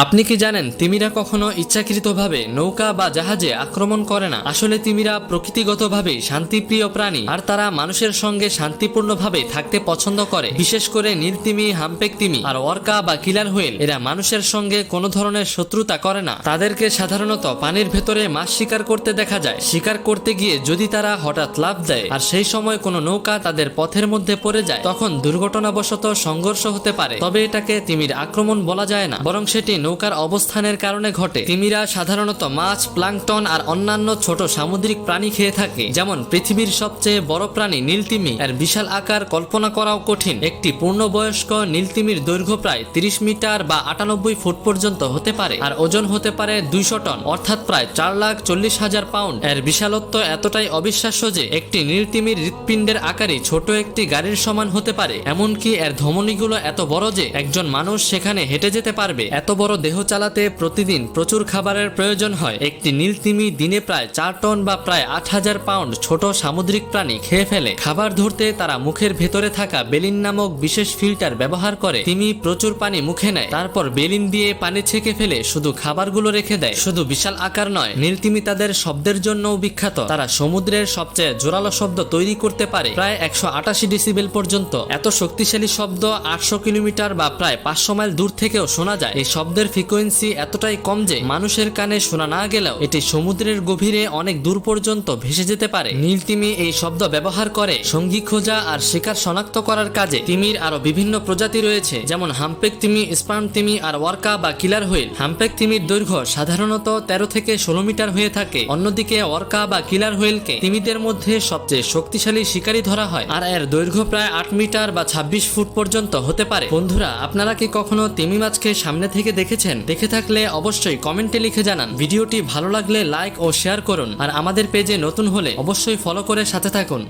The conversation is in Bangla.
আপনি কি জানেন তিমিরা কখনো ইচ্ছাকৃতভাবে নৌকা বা জাহাজে আক্রমণ করে না। আসলে তিমিরা প্রকৃতিগতভাবে শান্তিপ্রিয় প্রাণী, আর তারা মানুষের সঙ্গে শান্তিপূর্ণভাবে থাকতে পছন্দ করে। বিশেষ করে নীলতিমি, হাম্পেক তিমি আর অর্কা বা কিলার হুইল এরা মানুষের সঙ্গে কোনো ধরনের শত্রুতা করে না। তাদেরকে সাধারণত পানির ভেতরে মাছ শিকার করতে দেখা যায়। শিকার করতে গিয়ে যদি তারা হঠাৎ লাফ দেয় আর সেই সময় কোনো নৌকা তাদের পথের মধ্যে পড়ে যায়, তখন দুর্ঘটনাবশত সংঘর্ষ হতে পারে। তবে এটাকে তিমির আক্রমণ বলা যায় না, বরং সেটি নৌকার অবস্থানের কারণে ঘটে। তিমিরা সাধারণত মাছ, প্লাঙ্কটন আর অন্যান্য ছোট সামুদ্রিক প্রাণী খেয়ে থাকে। যেমন পৃথিবীর সবচেয়ে বড় প্রাণী নীলতিমি, এর বিশাল আকার কল্পনা করাও কঠিন। একটি পূর্ণবয়স্ক নীলতিমির দৈর্ঘ্য প্রায় 30 মিটার বা 98 ফুট পর্যন্ত হতে পারে, আর ওজন হতে পারে 200 টন, অর্থাৎ প্রায় 4,40,000 পাউন্ড। এর বিশালত্ব এতটাই অবিশ্বাস্য যে একটি নীলতিমির হৃৎপিণ্ডের আকারই ছোট একটি গাড়ির সমান হতে পারে। এমনকি এর ধমনীগুলো এত বড় যে একজন মানুষ সেখানে হেঁটে যেতে পারবে। এত বড় দেহ চালাতে প্রতিদিন প্রচুর খাবারের প্রয়োজন হয়। একটি নীলতিমি দিনে প্রায় 4 টন বা প্রায় 8,000 পাউন্ড ছোট সামুদ্রিক প্রাণী খেয়ে ফেলে। খাবার ধরতে তারা মুখের ভেতরে থাকা বেলিন নামক বিশেষ ফিল্টার ব্যবহার করে। তিমি প্রচুর পানি মুখে নেয়, তারপর বেলিন দিয়ে পানি ছেঁকে ফেলে শুধু খাবারগুলো রেখে দেয়। শুধু বিশাল আকার নয়, নীলতিমি তাদের শব্দের জন্যও বিখ্যাত। তারা সমুদ্রের সবচেয়ে জোরালো শব্দ তৈরি করতে পারে, প্রায় 188 ডেসিবেল পর্যন্ত। এত শক্তিশালী শব্দ 800 কিলোমিটার বা প্রায় 500 মাইল দূর থেকেও শোনা যায়। এই শব্দের ফ্রিকোয়েন্সি এতটাই কম যে মানুষের কানে শোনা না গেলেও এটি সমুদ্রের গভীরে অনেক দূর পর্যন্ত ভেসে যেতে পারে। নীলতিমি এই শব্দ ব্যবহার করে সঙ্গী খোঁজা আর শিকার শনাক্ত করার কাজে। তিমির আরো বিভিন্ন প্রজাতি রয়েছে, যেমন হাম্পেক তিমি, স্পার্ম তিমি আর ওয়ার্কা বা কিলার হুইল। হাম্পেক তিমির দৈর্ঘ্য সাধারণত 13 থেকে 16 মিটার হয়ে থাকে। অন্যদিকে ওয়ার্কা বা কিলার হুইলকে তিমিদের মধ্যে সবচেয়ে শক্তিশালী শিকারী ধরা হয়, আর এর দৈর্ঘ্য প্রায় 8 মিটার বা 26 ফুট পর্যন্ত হতে পারে। বন্ধুরা, আপনারা কি কখনো তিমি মাছকে সামনে থেকে দেখেছেন? দেখে থাকলে অবশ্যই কমেন্টে লিখে জানান। ভিডিওটি ভালো লাগলে লাইক ও শেয়ার করুন, আর আমাদের পেজে নতুন হলে অবশ্যই ফলো করে সাথে থাকুন।